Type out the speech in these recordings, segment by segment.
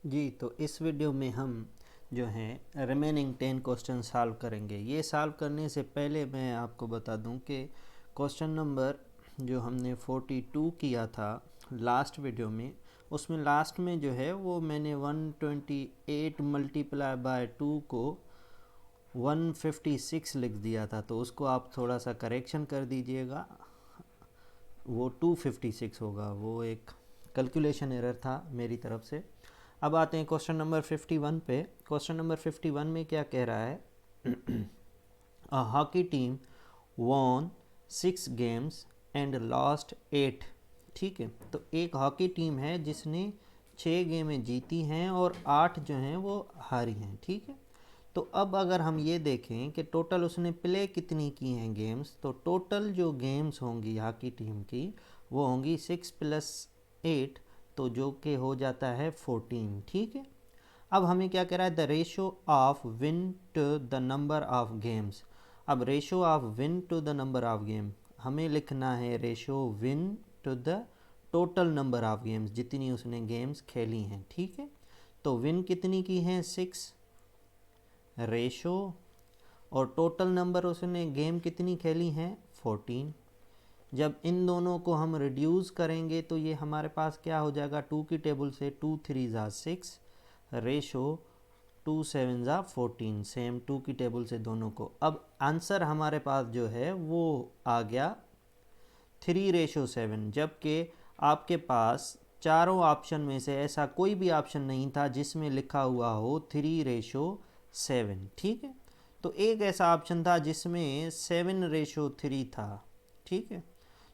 जी, तो इस वीडियो में हम जो है रिमेनिंग 10 क्वेश्चन सॉल्व करेंगे। ये सॉल्व करने से पहले मैं आपको बता दूं कि क्वेश्चन नंबर जो हमने 42 किया था लास्ट वीडियो में, उसमें लास्ट में जो है वो मैंने 128 मल्टीप्लाई बाय 2 को 156 लिख दिया था, तो उसको आप थोड़ा सा करेक्शन कर दीजिएगा। वो 256 होगा, वो एक कैलकुलेशन एरर था मेरी तरफ से। अब आते हैं क्वेश्चन नंबर 51 पे। क्वेश्चन नंबर 51 में क्या कह रहा है? A hockey team von 6 games and lost 8। ठीक है, तो एक हॉकी टीम है जिसने 6 गेमें जीती हैं और 8 जो हैं वो हारी हैं। ठीक है, तो अब अगर हम ये देखें कि टोटल उसने प्ले कितनी की हैं गेम्स, तो टोटल जो गेम्स होंगी हॉकी टीम की वो होंगी 6 + 8, तो जो कि हो जाता है 14। ठीक है, अब हमें क्या कह रहा है? The ratio of win to the number of games. अब ratio of win to the number of game हमें लिखना है, ratio win to the total number of games, जितनी उसने गेम्स खेली हैं। ठीक है, तो विन कितनी की हैं? 6 रेशो, और टोटल नंबर उसने गेम कितनी खेली हैं? 14। जब इन दोनों को हम रिड्यूस करेंगे तो ये हमारे पास क्या हो जाएगा? 2 की टेबल से 2 3 ज़ा 6 रेशो 2 7 ज़ा 14, सेम 2 की टेबल से दोनों को। अब आंसर हमारे पास जो है वो आ गया 3:7, जबकि आपके पास चारों ऑप्शन में से ऐसा कोई भी ऑप्शन नहीं था जिसमें लिखा हुआ हो 3:7। ठीक है, तो एक ऐसा ऑप्शन था जिसमें 7:3 था। ठीक है,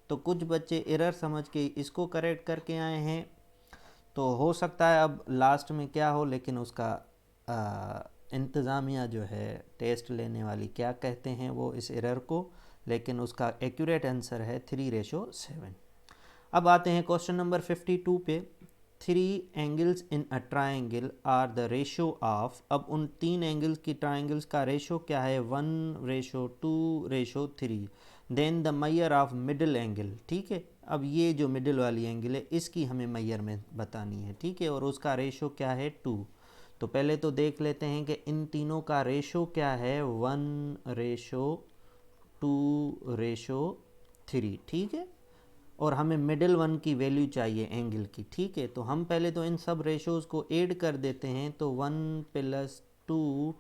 तो कुछ बच्चे एरर समझ के इसको करेक्ट करके आए हैं, तो हो सकता है अब लास्ट में क्या हो, लेकिन उसका इंतज़ामिया जो है टेस्ट लेने वाली क्या कहते हैं वो इस एरर को, लेकिन उसका एक्यूरेट आंसर है 3:7। अब आते हैं क्वेश्चन नंबर 52 पे। 3 angles in a triangle are the ratio of. अब उन 3 एंगल्स की ट्राइंगल्स का रेशो क्या है? 1:2:3। Then the measure of middle angle. ठीक है, अब ये जो मिडिल वाली एंगल है इसकी हमें मेजरमेंट बतानी है। ठीक है, और उसका रेशो क्या है? 2। तो पहले तो देख लेते हैं कि इन तीनों का रेशो क्या है। 1:2:3। ठीक है, और हमें मिडिल वन की वैल्यू चाहिए एंगल की। ठीक है, तो हम पहले तो इन सब रेशोज़ को ऐड कर देते हैं, तो 1 + 2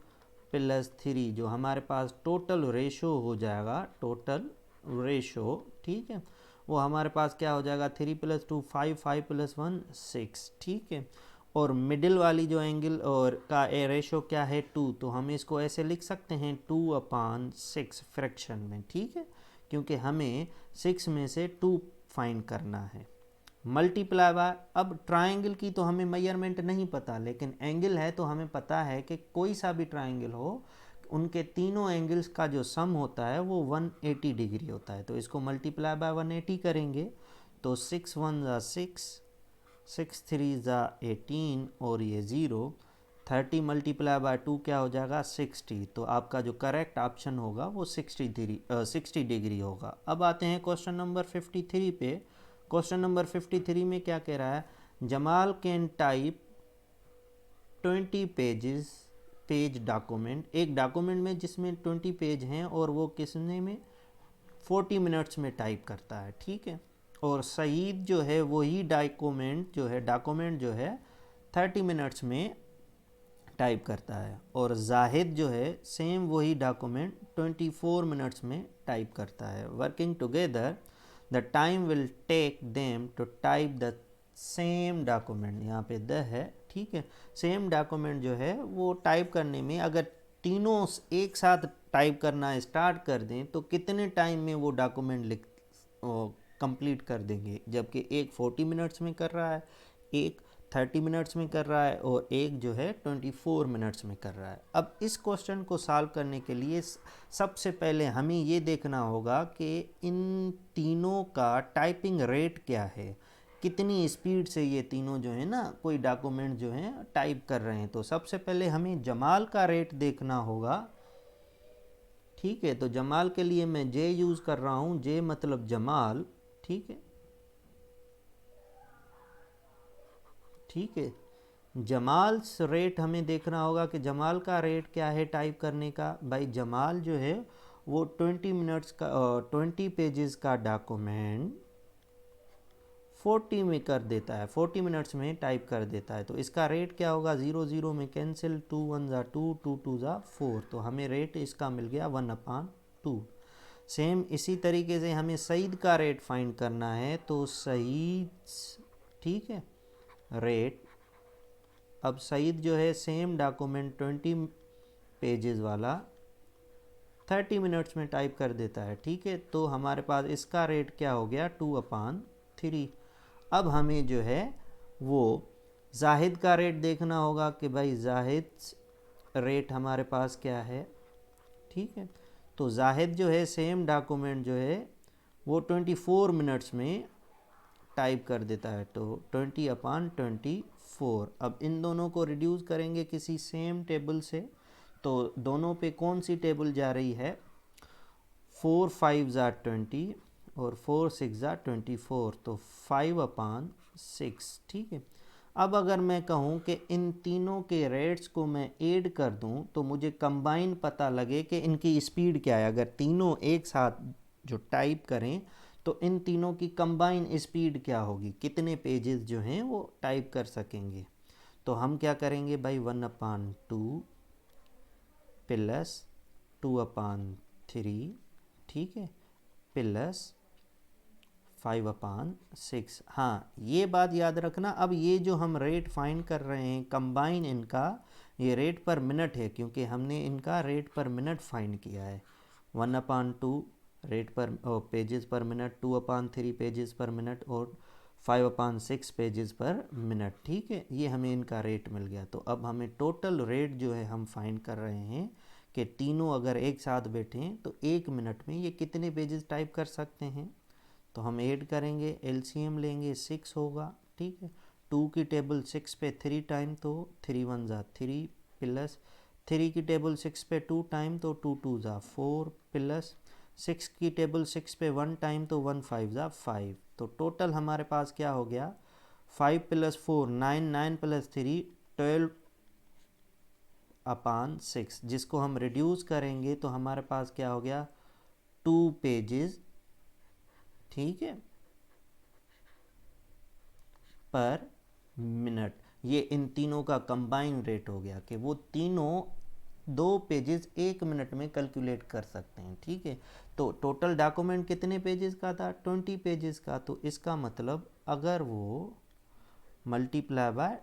+ 3 जो हमारे पास टोटल रेशो हो जाएगा, टोटल रेशो। ठीक है, वो हमारे पास क्या हो जाएगा? 3 + 2 5, 5 + 1 6। ठीक है, और मिडिल वाली जो एंगल और का ए रेशो क्या है? 2, तो हम इसको ऐसे लिख सकते हैं 2/6 फ्रैक्शन में। ठीक है, क्योंकि हमें 6 में से 2 फाइंड करना है। मल्टीप्लाई बाय, अब ट्राइंगल की तो हमें मेजरमेंट नहीं पता, लेकिन एंगल है तो हमें पता है कि कोई सा भी ट्राइंगल हो, उनके तीनों एंगल्स का जो सम होता है वो 180 डिग्री होता है। तो इसको मल्टीप्लाई बाय 180 करेंगे तो 6 1 ज़ा 6, 6 3 ज़ा 18, और ये 0। 30 मल्टीप्लाई बाय 2 क्या हो जाएगा? 60। तो आपका जो करेक्ट ऑप्शन होगा वो 60 डिग्री होगा। अब आते हैं क्वेश्चन नंबर 53 पे। क्वेश्चन नंबर 53 में क्या कह रहा है? Jamal can type 20 page document. एक डॉक्यूमेंट में जिसमें 20 पेज हैं और वो किसने में 40 मिनट्स में टाइप करता है। ठीक है, और सईद जो है वही डॉक्यूमेंट जो है 30 मिनट्स में टाइप करता है, और जाहिद जो है सेम वही डॉक्यूमेंट 24 मिनट्स में टाइप करता है। Working together the time will take them to type the same document. यहाँ पे द है। ठीक है, सेम डॉक्यूमेंट जो है वो टाइप करने में, अगर तीनों एक साथ टाइप करना स्टार्ट कर दें तो कितने टाइम में वो डॉक्यूमेंट कंप्लीट कर देंगे? जबकि एक 40 मिनट्स में कर रहा है, एक 30 मिनट्स में कर रहा है, और एक जो है 24 मिनट्स में कर रहा है। अब इस क्वेश्चन को सॉल्व करने के लिए सबसे पहले हमें ये देखना होगा कि इन तीनों का टाइपिंग रेट क्या है, कितनी स्पीड से ये तीनों जो है ना कोई डॉक्यूमेंट जो है टाइप कर रहे हैं। तो सबसे पहले हमें जमाल का रेट देखना होगा। ठीक है, तो जमाल के लिए मैं जे यूज़ कर रहा हूँ, जे मतलब जमाल। ठीक है, ठीक है, जमाल्स रेट हमें देखना होगा कि जमाल का रेट क्या है टाइप करने का। भाई जमाल जो है वो 20 मिनट्स का 20 पेजेस का डॉक्यूमेंट 40 में कर देता है, 40 मिनट्स में टाइप कर देता है। तो इसका रेट क्या होगा, 0 0 में कैंसिल, 2 1 ज़ा 2, 2 2 ज़ा 4, तो हमें रेट इसका मिल गया 1/2। सेम इसी तरीके से हमें सईद का रेट फाइंड करना है, तो सईद, ठीक है, रेट। अब सईद जो है सेम डॉक्यूमेंट 20 पेजेस वाला 30 मिनट्स में टाइप कर देता है, ठीक है। तो हमारे पास इसका रेट क्या हो गया, 2/3। अब हमें जो है वो जाहिद का रेट देखना होगा कि भाई जाहिद रेट हमारे पास क्या है, ठीक है। तो जाहिद जो है सेम डॉक्यूमेंट जो है वो 24 मिनट्स में टाइप कर देता है, तो 20/24। अब इन दोनों को रिड्यूस करेंगे किसी सेम टेबल से, तो दोनों पे कौन सी टेबल जा रही है, 4 5 ज़ा 20 और 4 6 ज़ा 24, तो 5/6, ठीक है। अब अगर मैं कहूँ कि इन तीनों के रेट्स को मैं ऐड कर दूँ तो मुझे कंबाइन पता लगे कि इनकी स्पीड क्या है। अगर तीनों एक साथ जो टाइप करें तो इन तीनों की कंबाइन स्पीड क्या होगी, कितने पेजेस जो हैं वो टाइप कर सकेंगे। तो हम क्या करेंगे भाई, 1/2 प्लस 2/3, ठीक है, प्लस 5/6। हाँ, ये बात याद रखना। अब ये जो हम रेट फाइंड कर रहे हैं कंबाइन इनका, ये रेट पर मिनट है क्योंकि हमने इनका रेट पर मिनट फाइंड किया है। 1/2 रेट पर पेजेस पर मिनट, 2/3 पेजेस पर मिनट और 5/6 पेजेस पर मिनट, ठीक है। ये हमें इनका रेट मिल गया। तो अब हमें टोटल रेट जो है हम फाइंड कर रहे हैं कि तीनों अगर एक साथ बैठें तो 1 मिनट में ये कितने पेजेस टाइप कर सकते हैं। तो हम ऐड करेंगे, एलसीएम लेंगे, 6 होगा, ठीक है। 2 की टेबल 6 पे 3 टाइम, तो 3 1 ज़ा 3, प्लस 3 की टेबल 6 पे 2 टाइम, तो 2 2 ज़ा 4, प्लस 6 की टेबल 6 पे 1 टाइम, तो 1 5 ज़ा 5। तो टोटल हमारे पास क्या हो गया, 5 + 4 9, 9 + 3 12/6, जिसको हम रिड्यूस करेंगे तो हमारे पास क्या हो गया, 2 पेजेस, ठीक है, पर मिनट। ये इन तीनों का कंबाइन रेट हो गया कि वो तीनों 2 पेजेस 1 मिनट में कैलकुलेट कर सकते हैं, ठीक है। तो टोटल डॉक्यूमेंट कितने पेजेस का था, 20 पेजेस का। तो इसका मतलब अगर वो मल्टीप्लाई बाय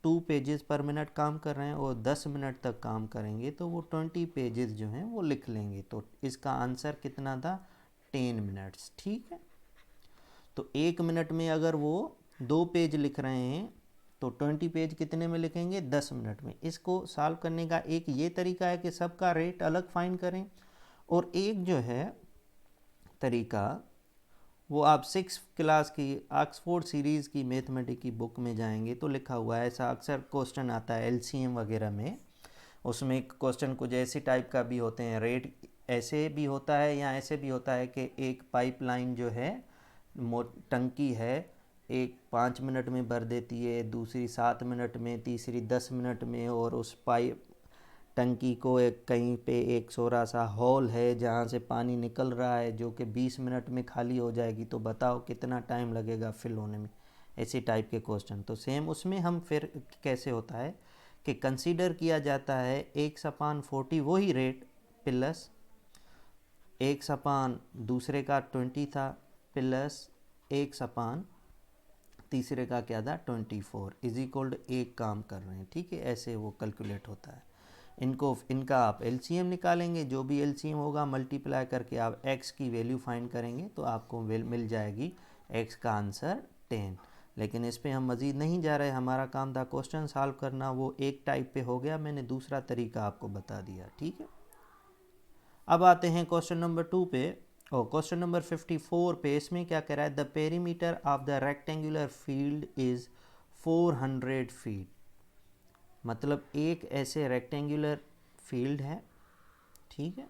2 पेजेस पर मिनट काम कर रहे हैं और 10 मिनट तक काम करेंगे तो वो 20 पेजेस जो हैं वो लिख लेंगे। तो इसका आंसर कितना था, 10 मिनट्स, ठीक है। तो 1 मिनट में अगर वो 2 पेज लिख रहे हैं तो 20 पेज कितने में लिखेंगे, 10 मिनट में। इसको सॉल्व करने का एक ये तरीका है कि सबका रेट अलग फाइंड करें, और एक जो है तरीका वो आप 6 क्लास की ऑक्सफोर्ड सीरीज़ की मैथमेटिक्स की बुक में जाएंगे तो लिखा हुआ है। ऐसा अक्सर क्वेश्चन आता है एलसीएम वगैरह में, उसमें क्वेश्चन कुछ ऐसे टाइप का भी होते हैं, रेट ऐसे भी होता है या ऐसे भी होता है कि एक पाइपलाइन जो है टंकी है, एक 5 मिनट में भर देती है, दूसरी 7 मिनट में, तीसरी 10 मिनट में, और उस पाइप टंकी को एक कहीं पे एक छोटा सा हॉल है जहाँ से पानी निकल रहा है जो कि 20 मिनट में खाली हो जाएगी, तो बताओ कितना टाइम लगेगा फिल होने में। ऐसे टाइप के क्वेश्चन। तो सेम उसमें हम फिर कैसे होता है कि कंसीडर किया जाता है 1/40 वही रेट प्लस 1/ दूसरे का 20 था प्लस 1/ तीसरे का क्या था 24 इज इक्वल टू एक काम कर रहे हैं, ठीक है। ऐसे वो कैलकुलेट होता है। इनका आप एलसीएम निकालेंगे, जो भी एलसीएम होगा मल्टीप्लाई करके आप x की वैल्यू फाइंड करेंगे तो आपको मिल जाएगी x का आंसर 10। लेकिन इस पे हम मज़ीद नहीं जा रहे, हमारा काम था क्वेश्चन सॉल्व करना, वो एक टाइप पे हो गया, मैंने दूसरा तरीका आपको बता दिया, ठीक है। अब आते हैं क्वेश्चन नंबर 2 पे, और क्वेश्चन नंबर 54 पे। इसमें क्या कह रहा है, the perimeter of the rectangular field is 400 feet. मतलब एक ऐसे रेक्टेंगुलर फील्ड है, ठीक है,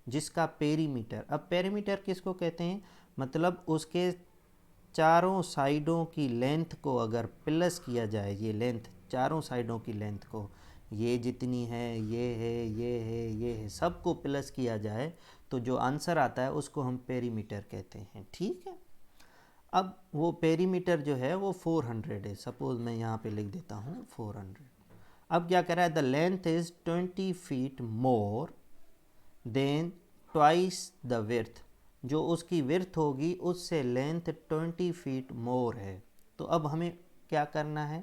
जिसका पेरीमीटर, अब पेरीमीटर किसको कहते हैं, मतलब उसके चारों साइडों की लेंथ को अगर प्लस किया जाए, ये लेंथ चारों साइडों की लेंथ को, ये जितनी है, ये है, ये है, ये है, सबको प्लस किया जाए तो जो आंसर आता है उसको हम पेरीमीटर कहते हैं। ठीक है, अब वो पेरीमीटर जो है वो 400 है। सपोज मैं यहाँ पे लिख देता हूँ 400। अब क्या कह रहा है, the length is 20 feet more than twice the width, जो उसकी विर्थ होगी उससे लेंथ 20 फीट मोर है। तो अब हमें क्या करना है,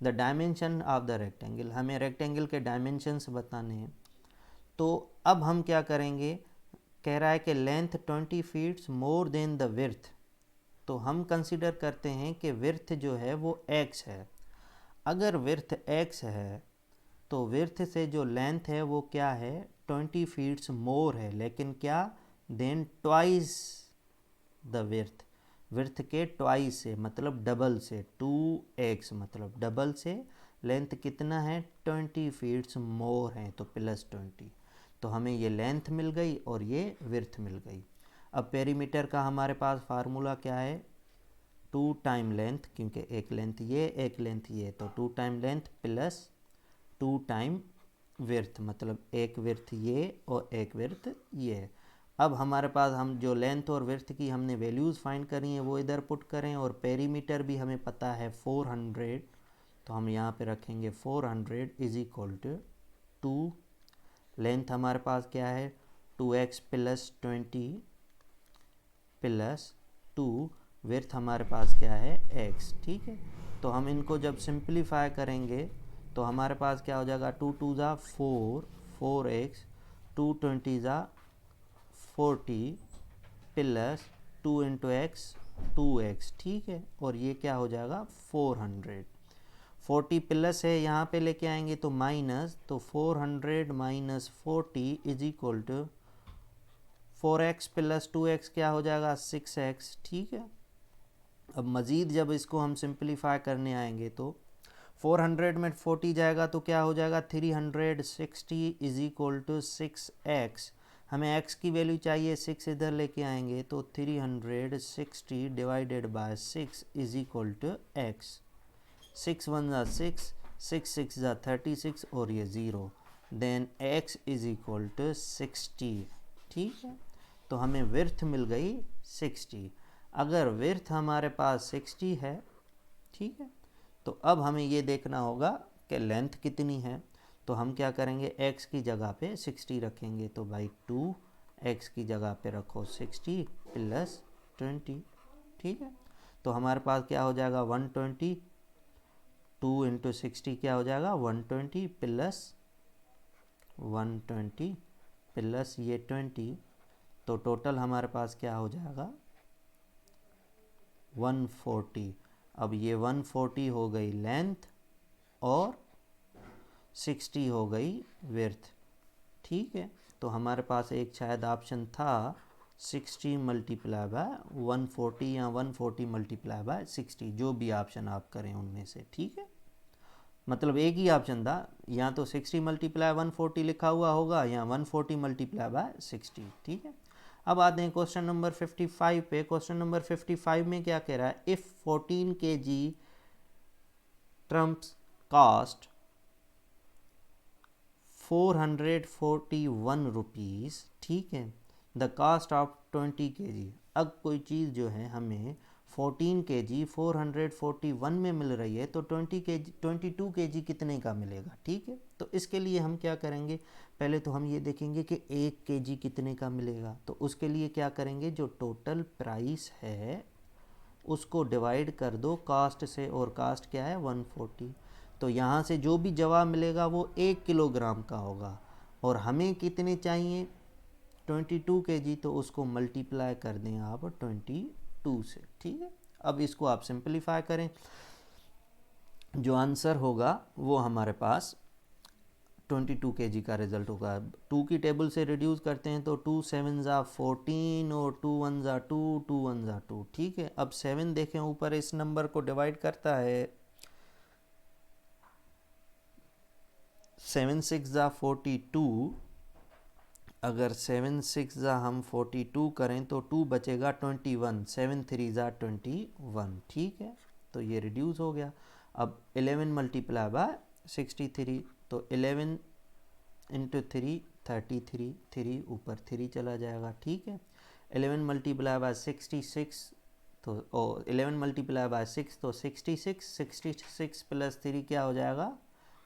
the dimension of the rectangle, हमें रेक्टेंगल के डायमेंशंस बताने हैं। तो अब हम क्या करेंगे, कह रहा है कि length 20 feets more than the width, तो हम कंसिडर करते हैं कि विर्थ जो है वो x है। अगर विर्थ x है तो विर्थ से जो लेंथ है वो क्या है, 20 फीट्स मोर है, लेकिन क्या, देन ट्वाइस द विर्थ, विर्थ के ट्वाइस से मतलब डबल से, 2x मतलब डबल से, लेंथ कितना है 20 फीट्स मोर है तो +20। तो हमें ये लेंथ मिल गई और ये विर्थ मिल गई। अब पेरीमीटर का हमारे पास फार्मूला क्या है, 2 टाइम लेंथ, क्योंकि एक लेंथ ये एक लेंथ ये, तो 2 टाइम लेंथ प्लस 2 टाइम विर्थ, मतलब एक विर्थ ये और एक विर्थ ये। अब हमारे पास हम जो लेंथ और विर्थ की हमने वैल्यूज़ फाइंड करी हैं वो इधर पुट करें, और पेरीमीटर भी हमें पता है 400, तो हम यहाँ पे रखेंगे 400 इज इक्वल टू 2, लेंथ हमारे पास क्या है 2x प्लस 20 प्लस 2, विर्थ हमारे पास क्या है x। ठीक है, तो हम इनको जब सिंप्लीफाई करेंगे तो हमारे पास क्या हो जाएगा, 2 2 ज़ा 4, 4x, 2 20 ज़ा 40 प्लस 2 इंटू एक्स 2x। ठीक है, और ये क्या हो जाएगा 400, 40 प्लस है यहाँ पे लेके आएंगे तो माइनस, तो 400 minus 40 is equal to 4x plus 2x क्या हो जाएगा 6x। ठीक है, अब मज़ीद जब इसको हम सिंप्लीफाई करने आएंगे तो 400 में 40 जाएगा तो क्या हो जाएगा 360 इज इक्वल टू 6x। हमें x की वैल्यू चाहिए, 6 इधर लेके आएंगे तो 360 divided by 6 is equal to x। 6 1 ज़ा 6, 6 6 ज़ा 36 और ये 0, then x is equal to 60। ठीक है, तो हमें विर्थ मिल गई 60। अगर विर्थ हमारे पास 60 है, ठीक है, तो अब हमें ये देखना होगा कि लेंथ कितनी है। तो हम क्या करेंगे, x की जगह पे 60 रखेंगे, तो भाई 2x की जगह पे रखो 60 प्लस 20। ठीक है, तो हमारे पास क्या हो जाएगा 120, 2 इंटू 60 क्या हो जाएगा 120 प्लस 120 प्लस ये 20, तो टोटल हमारे पास क्या हो जाएगा 140। अब ये 140 हो गई लेंथ और 60 हो गई विर्थ। ठीक है, तो हमारे पास एक शायद ऑप्शन था 60 मल्टीप्लाई बाय 140 या 140 मल्टीप्लाई बाय 60, जो भी ऑप्शन आप करें उनमें से। ठीक है, मतलब एक ही ऑप्शन था, या तो 60 मल्टीप्लाई 140 लिखा हुआ होगा या 140 मल्टीप्लाई बाय 60। ठीक है, अब आते हैं क्वेश्चन नंबर 55 पे। क्वेश्चन नंबर 55 में क्या कह रहा है, if 14 kg trumps cost 441 rupees, ठीक है, द कास्ट ऑफ 20 kg। अब कोई चीज़ जो है हमें 14 kg 441 में मिल रही है, तो 20 kg 22 kg कितने का मिलेगा। ठीक है, तो इसके लिए हम क्या करेंगे, पहले तो हम ये देखेंगे कि 1 kg कितने का मिलेगा। तो उसके लिए क्या करेंगे, जो टोटल प्राइस है उसको डिवाइड कर दो कास्ट से, और कास्ट क्या है 140। तो यहाँ से जो भी जवाब मिलेगा वो 1 किलोग्राम का होगा, और हमें कितने चाहिए 22 kg, तो उसको मल्टीप्लाई कर दें आप 22 से। ठीक है, अब इसको आप सिंपलीफाई करें, जो आंसर होगा वो हमारे पास 22 kg का रिजल्ट होगा। 2 की टेबल से रिड्यूस करते हैं तो 2 7 ज़ा 14 और 2 1 ज़ा 2, 2 1 ज़ा 2। ठीक है, अब 7 देखें ऊपर इस नंबर को डिवाइड करता है, 7 6 ज़ा 42, अगर 7 6 ज़ा हम 42 करें तो 2 बचेगा 21, 7 3 ज़ा 21। ठीक है, तो ये रिड्यूस हो गया। अब 11 मल्टीप्लाई बाय 63, तो 11 इंटू 3 33, 3 ऊपर 3 चला जाएगा, ठीक है। 11 मल्टीप्लाई बाय 66, तो 11 मल्टीप्लाई बाय 6 तो 66, 66 प्लस 3 क्या हो जाएगा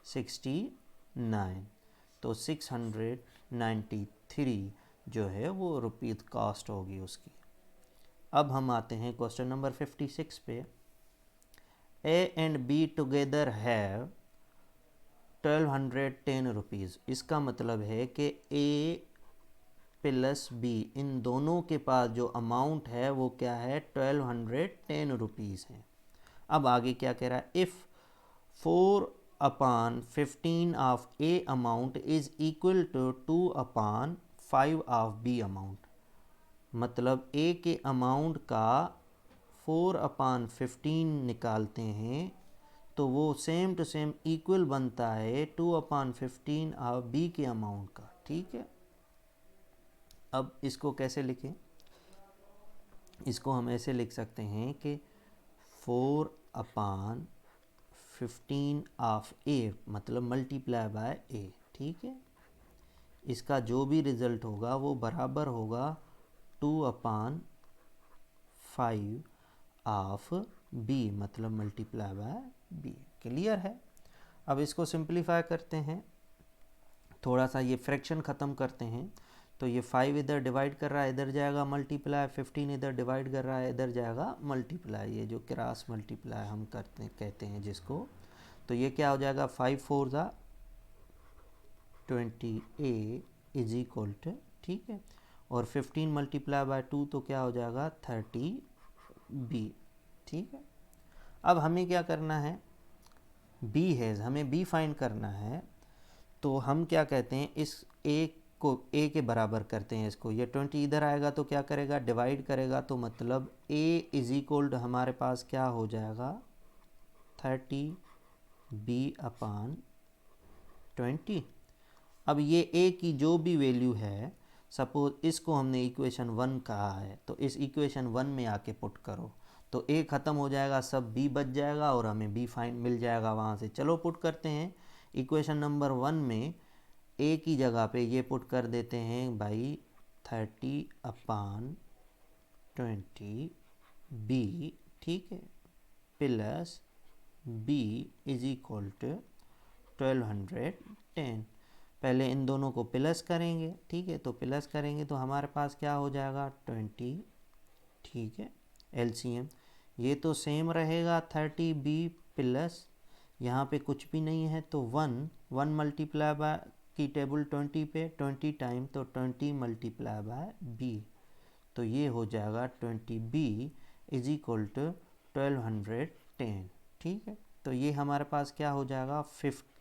69, तो 693 जो है वो रुपीज़ कॉस्ट होगी उसकी। अब हम आते हैं क्वेश्चन नंबर 56 पे। A and be together have 1210 rupees. इसका मतलब है कि ए प्लस बी इन दोनों के पास जो अमाउंट है वो क्या है 1210 रुपीज़ है। अब आगे क्या कह रहा है, if 4/15 of A amount is equal to 2/5 of B amount. मतलब ए के अमाउंट का 4/15 निकालते हैं तो वो सेम टू सेम इक्वल बनता है 2/15 ऑफ बी के अमाउंट का, ठीक है। अब इसको कैसे लिखें, इसको हम ऐसे लिख सकते हैं कि 4/15 ऑफ ए मतलब मल्टीप्लाई बाय ए, ठीक है। इसका जो भी रिज़ल्ट होगा वो बराबर होगा 2/5 ऑफ बी मतलब मल्टीप्लाई बाय बी। क्लियर है। अब इसको सिंप्लीफाई करते हैं, थोड़ा सा ये फ्रैक्शन ख़त्म करते हैं। तो ये 5 इधर डिवाइड कर रहा है इधर जाएगा मल्टीप्लाई, 15 इधर डिवाइड कर रहा है इधर जाएगा मल्टीप्लाई, ये जो क्रॉस मल्टीप्लाई हम कहते हैं जिसको। तो ये क्या हो जाएगा 5 4 ज़ा 20a इज इक्वल टू, ठीक है। और 15 मल्टीप्लाई बाय 2 तो क्या हो जाएगा 30b, ठीक है। अब हमें क्या करना है, b है, हमें b फाइंड करना है। तो हम क्या कहते हैं, इस a को a के बराबर करते हैं इसको। ये 20 इधर आएगा तो क्या करेगा डिवाइड करेगा, तो मतलब a इज इक्वल टू हमारे पास क्या हो जाएगा 30b/20। अब ये a की जो भी वैल्यू है, सपोज इसको हमने इक्वेशन 1 कहा है, तो इस इक्वेशन 1 में आके पुट करो तो a ख़त्म हो जाएगा, सब b बच जाएगा और हमें b फाइंड मिल जाएगा वहाँ से। चलो पुट करते हैं इक्वेशन नंबर 1 में a की जगह पे ये पुट कर देते हैं भाई 30/20b, ठीक है, plus b is equal to 1210। पहले इन दोनों को प्लस करेंगे, ठीक है, तो प्लस करेंगे तो हमारे पास क्या हो जाएगा 20, ठीक है। एलसीएम ये तो सेम रहेगा 30b प्लस यहाँ पे कुछ भी नहीं है तो 1 मल्टीप्लाई बाय की टेबल 20 पे 20 टाइम तो 20 मल्टीप्लाई बाय b, तो ये हो जाएगा 20b इज इक्वल टू 1210, ठीक है। तो ये हमारे पास क्या हो जाएगा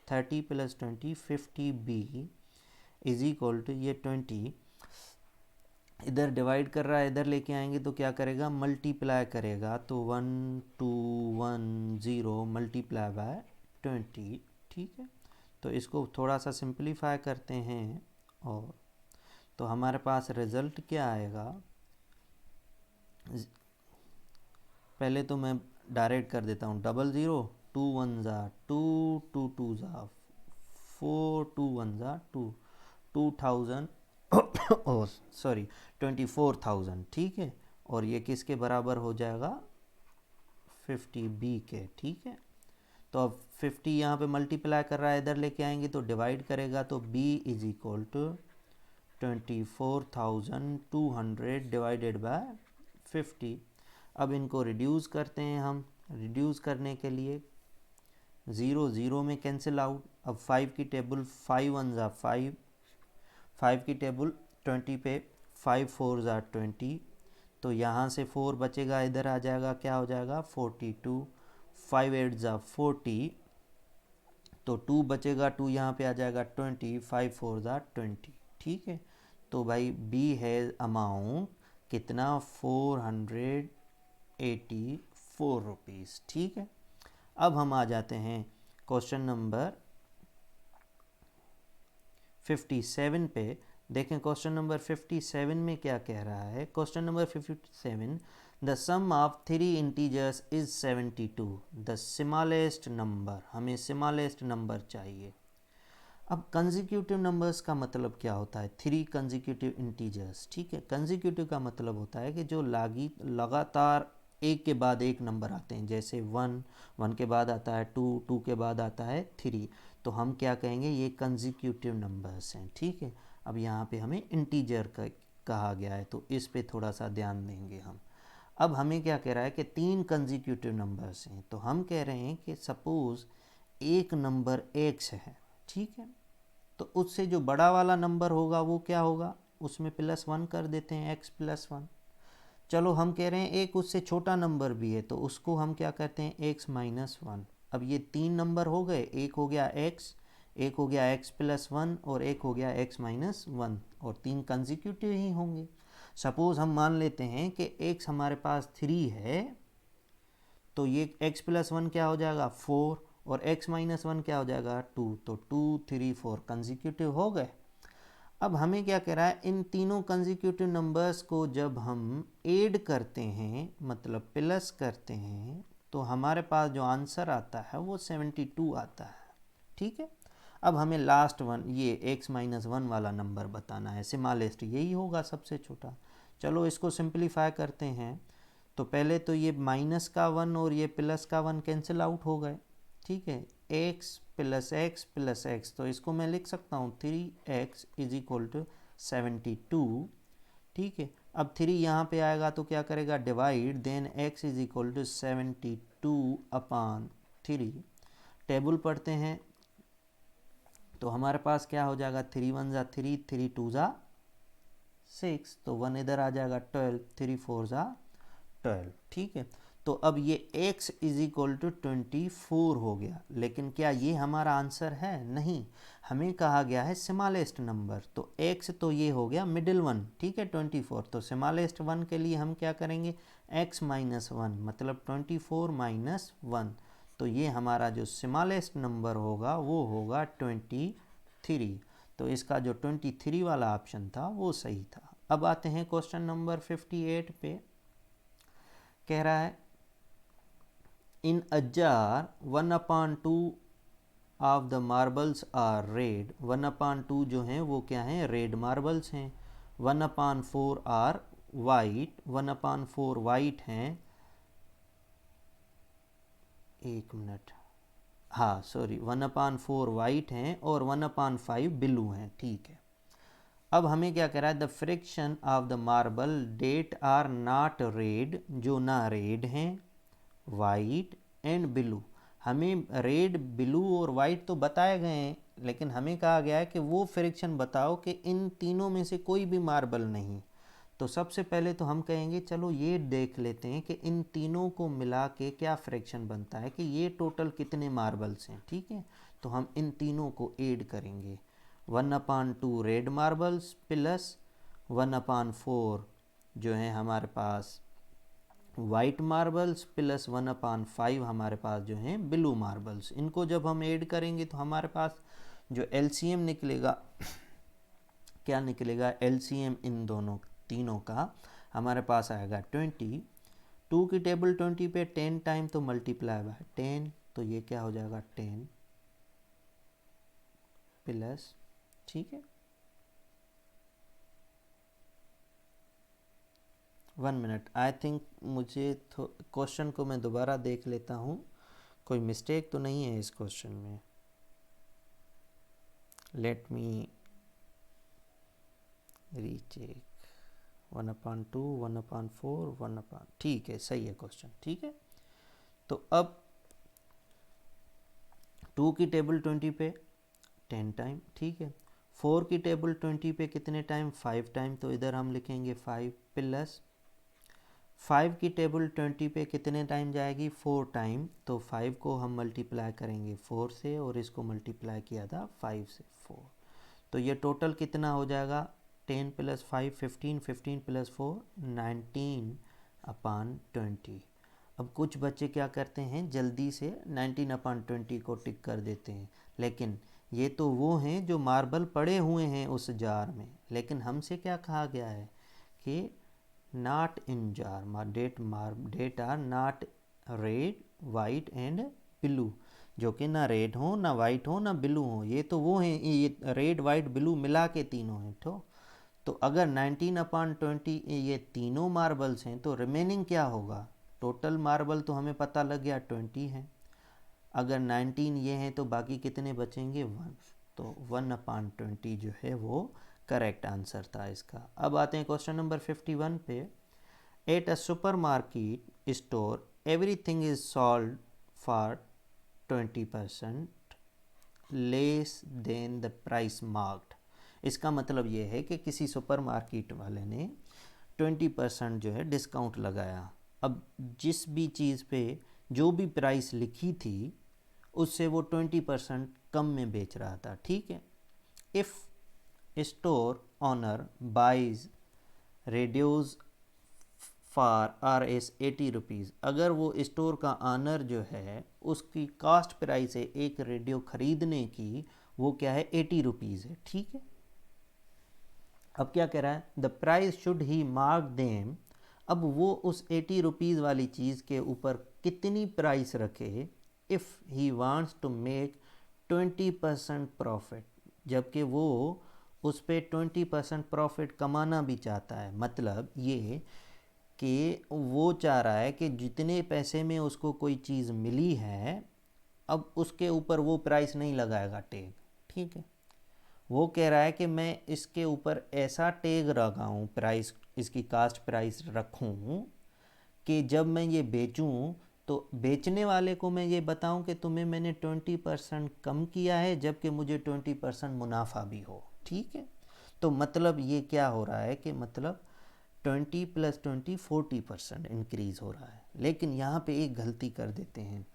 30 plus 20 50b is equal to ये 20 इधर डिवाइड कर रहा है इधर लेके आएंगे तो क्या करेगा मल्टीप्लाई करेगा, तो 1210 मल्टीप्लाई बाय 20, ठीक है। तो इसको थोड़ा सा सिंप्लीफाई करते हैं और तो हमारे पास रिज़ल्ट क्या आएगा, पहले तो मैं डायरेक्ट कर देता हूँ 00, 2 1 ज़ा 2, 2 2 ज़ा 4, 2 1 ज़ा 2, 2000 ओ सॉरी 24,000, ठीक है। और ये किसके बराबर हो जाएगा 50b के, ठीक है। तो अब 50 यहाँ पे मल्टीप्लाई कर रहा है इधर लेके आएंगे तो डिवाइड करेगा तो b is equal to 24,200 divided by 50। अब इनको रिड्यूस करते हैं हम, रिड्यूस करने के लिए 0 0 में कैंसिल आउट। अब 5 की टेबल 5 1 ज़ा 5, 5 की टेबल 20 पे 5 4 ज़ा 20, तो यहाँ से 4 बचेगा इधर आ जाएगा क्या हो जाएगा 42, 5 8 ज़ा 40, तो 2 बचेगा 2 यहाँ पे आ जाएगा 20, 5 4 ज़ा 20, ठीक है। तो भाई बी है अमाउंट कितना 484 रुपीज़, ठीक है। अब हम आ जाते हैं क्वेश्चन नंबर 57 पे। देखें क्वेश्चन नंबर 57 में क्या कह रहा है, question number 57 the sum of three integers is 72, the smallest number, हमें स्मॉलेस्ट नंबर चाहिए। अब कंजिक्यूटिव नंबर्स का मतलब क्या होता है, थ्री कंजिक्यूटिव इंटीजर्स, ठीक है। कंजिक्यूटिव का मतलब होता है कि जो लगातार एक के बाद एक नंबर आते हैं, जैसे वन, वन के बाद आता है टू, टू के बाद आता है थ्री, तो हम क्या कहेंगे, ये कंजिक्यूटिव नंबर्स हैं, ठीक है। अब यहाँ पे हमें इंटीजर का कहा गया है, तो इस पे थोड़ा सा ध्यान देंगे हम। अब हमें क्या कह रहा है कि तीन कंजिक्यूटिव नंबर्स हैं, तो हम कह रहे हैं कि सपोज़ एक नंबर एक्स है, ठीक है, तो उससे जो बड़ा वाला नंबर होगा वो क्या होगा, उसमें प्लस वन कर देते हैं, एक्स प्लस वन। चलो हम कह रहे हैं एक उससे छोटा नंबर भी है, तो उसको हम क्या कहते हैं, एक्स माइनस वन। अब ये तीन नंबर हो गए, एक हो गया एक्स, एक हो गया एक्स प्लस वन, और एक हो गया एक्स माइनस वन, और तीन कंजिक्यूटिव ही होंगे। सपोज़ हम मान लेते हैं कि एक्स हमारे पास थ्री है, तो ये x प्लस वन क्या हो जाएगा, फोर, और x माइनस वन क्या हो जाएगा, टू, तो टू थ्री फोर कंजिक्यूटिव हो गए। अब हमें क्या कह रहा है, इन तीनों कंजिक्यूटिव नंबर्स को जब हम ऐड करते हैं, मतलब प्लस करते हैं, तो हमारे पास जो आंसर आता है वो 72 आता है, ठीक है। अब हमें लास्ट वन, ये x माइनस वन वाला नंबर बताना है, स्मॉलेस्ट यही होगा, सबसे छोटा। चलो इसको सिंप्लीफाई करते हैं, तो पहले तो ये माइनस का वन और ये प्लस का वन कैंसिल आउट हो गए, ठीक है। एक्स प्लस एक्स, तो इसको मैं लिख सकता हूँ 3x इज इक्वल टू 72, ठीक है। अब थ्री यहाँ पे आएगा तो क्या करेगा, divide, then x is equal to 72 upon three. Table पढ़ते हैं तो हमारे पास क्या हो जाएगा, थ्री वन ज़ा थ्री, थ्री टू ज़ा सिक्स, तो वन इधर आ जाएगा 12, थ्री फोर ज़ा 12, ठीक है। तो अब ये x इज इक्वल टू 24 हो गया, लेकिन क्या ये हमारा आंसर है, नहीं, हमें कहा गया है स्मॉलेस्ट नंबर, तो x तो ये हो गया मिडिल वन, ठीक है, 24, तो स्मॉलेस्ट वन के लिए हम क्या करेंगे, x माइनस वन, मतलब 24 माइनस वन, तो ये हमारा जो स्मॉलेस्ट नंबर होगा वो होगा 23, तो इसका जो 23 वाला ऑप्शन था वो सही था। अब आते हैं क्वेश्चन नंबर 58 पे, कह रहा है in a jar 1/2 of the marbles are red, 1/2 जो हैं वो क्या हैं, रेड मार्बल्स हैं, 1/4 आर वाइट, 1/4 वाइट हैं, एक मिनट, हाँ सॉरी, 1/4 वाइट हैं और 1/5 ब्लू हैं, ठीक है। अब हमें क्या कह रहा है, the fraction of the marble that are not red, जो ना रेड हैं, वाइट एंड ब्लू, हमें रेड ब्लू और वाइट तो बताए गए हैं, लेकिन हमें कहा गया है कि वो फ्रैक्शन बताओ कि इन तीनों में से कोई भी मार्बल नहीं। तो सबसे पहले तो हम कहेंगे चलो ये देख लेते हैं कि इन तीनों को मिला के क्या फ्रैक्शन बनता है, कि ये टोटल कितने मार्बल्स हैं, ठीक है। तो हम इन तीनों को ऐड करेंगे, 1/2 रेड मार्बल्स प्लस 1/4 जो है हमारे पास वाइट मार्बल्स प्लस 1/5 हमारे पास जो हैं ब्लू मार्बल्स, इनको जब हम ऐड करेंगे तो हमारे पास जो एलसीएम निकलेगा, क्या निकलेगा, एलसीएम इन दोनों तीनों का हमारे पास आएगा 20, 2 की टेबल 20 पे 10 टाइम, तो मल्टीप्लाई बाय 10, तो ये क्या हो जाएगा 10 प्लस, ठीक है, 1 मिनट, आई थिंक मुझे क्वेश्चन को मैं दोबारा देख लेता हूँ, कोई मिस्टेक तो नहीं है इस क्वेश्चन में, लेट मी रीचेक, 1/2 1/4 1/, ठीक है, सही है क्वेश्चन, ठीक है। तो अब 2 की टेबल 20 पे 10 टाइम, ठीक है, 4 की टेबल 20 पे कितने टाइम, 5 टाइम, तो इधर हम लिखेंगे 5 प्लस 5 की टेबल 20 पे कितने टाइम जाएगी, 4 टाइम, तो 5 को हम मल्टीप्लाई करेंगे 4 से, और इसको मल्टीप्लाई किया था 5 से 4, तो ये टोटल कितना हो जाएगा, 10 प्लस 5 15, 15 प्लस 4 19/20। अब कुछ बच्चे क्या करते हैं, जल्दी से 19/20 को टिक कर देते हैं, लेकिन ये तो वो हैं जो मार्बल पड़े हुए हैं उस जार में, लेकिन हमसे क्या कहा गया है कि not in jar. Date are not red, white and blue, जो कि ना रेड हो ना वाइट हो ना ब्लू हो। ये तो वो हैं, ये रेड वाइट ब्लू मिला के तीनों हैं। तो अगर 19/20 ये तीनों मार्बल्स हैं तो रिमेनिंग क्या होगा? टोटल मार्बल तो हमें पता लग गया 20 है। अगर 19 ये हैं तो बाकी कितने बचेंगे? 1। तो 1/20 जो है वो करेक्ट आंसर था इसका। अब आते हैं क्वेश्चन नंबर 51 पे। At a super market store everything is sold for 20% less than the price marked. इसका मतलब ये है कि किसी सुपर मार्केट वाले ने 20% जो है डिस्काउंट लगाया। अब जिस भी चीज़ पे जो भी प्राइस लिखी थी उससे वो 20% कम में बेच रहा था। ठीक है। If store owner buys radios for ₹80, अगर वो स्टोर का ऑनर जो है उसकी कास्ट प्राइस है एक रेडियो ख़रीदने की, वो क्या है? ₹80 है। ठीक है। अब क्या कह रहा है? The price should he mark them. अब वो उस ₹80 वाली चीज़ के ऊपर कितनी प्राइस रखे if he wants to make 20% profit, जबकि वो उस पर 20% प्रॉफिट कमाना भी चाहता है। मतलब ये कि वो चाह रहा है कि जितने पैसे में उसको कोई चीज़ मिली है अब उसके ऊपर वो प्राइस नहीं लगाएगा टैग। ठीक है। वो कह रहा है कि मैं इसके ऊपर ऐसा टैग लगाऊं, प्राइस इसकी कास्ट प्राइस रखूं कि जब मैं ये बेचूं तो बेचने वाले को मैं ये बताऊं कि तुम्हें मैंने 20% कम किया है जबकि मुझे 20% मुनाफा भी हो। ठीक है। तो मतलब ये क्या हो रहा है कि मतलब 20 + 20 40% इंक्रीज़ हो रहा है। लेकिन यहाँ पे एक गलती कर देते हैं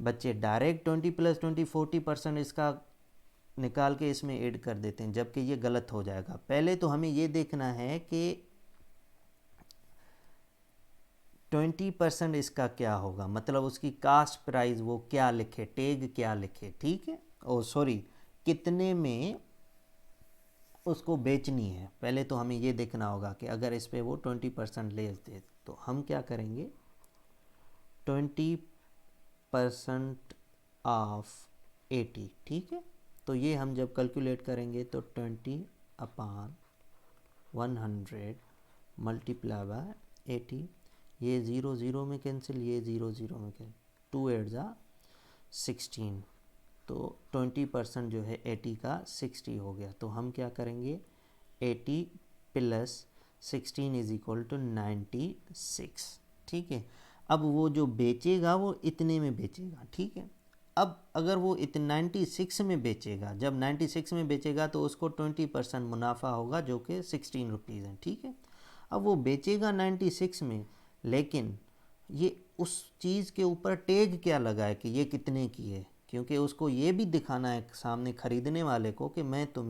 बच्चे, डायरेक्ट 20 + 20 40% इसका निकाल के इसमें ऐड कर देते हैं, जबकि ये गलत हो जाएगा। पहले तो हमें ये देखना है कि 20% इसका क्या होगा, मतलब उसकी कास्ट प्राइस वो क्या लिखे, टैग क्या लिखे। ठीक है। ओ सॉरी, कितने में उसको बेचनी है। पहले तो हमें ये देखना होगा कि अगर इस पे वो 20% ले दे तो हम क्या करेंगे? 20% ऑफ 80। ठीक है। तो ये हम जब कैलकुलेट करेंगे तो 20/100 मल्टीप्लाई बाय 80। ये 0 0 में कैंसिल, ये 0 0 में कैंसिल, 2 8 जा 16। तो 20% जो है 80 का 60 हो गया। तो हम क्या करेंगे? 80 + 16 = 96। ठीक है। अब वो जो बेचेगा वो इतने में बेचेगा। ठीक है। अब अगर वो 96 में बेचेगा, जब 96 में बेचेगा तो उसको 20% मुनाफा होगा जो कि ₹16 है। ठीक है। अब वो बेचेगा 96 में, लेकिन ये उस चीज़ के ऊपर टैग क्या लगाए कि ये कितने की है, क्योंकि उसको ये भी दिखाना है सामने ख़रीदने वाले को कि मैं तुम्हें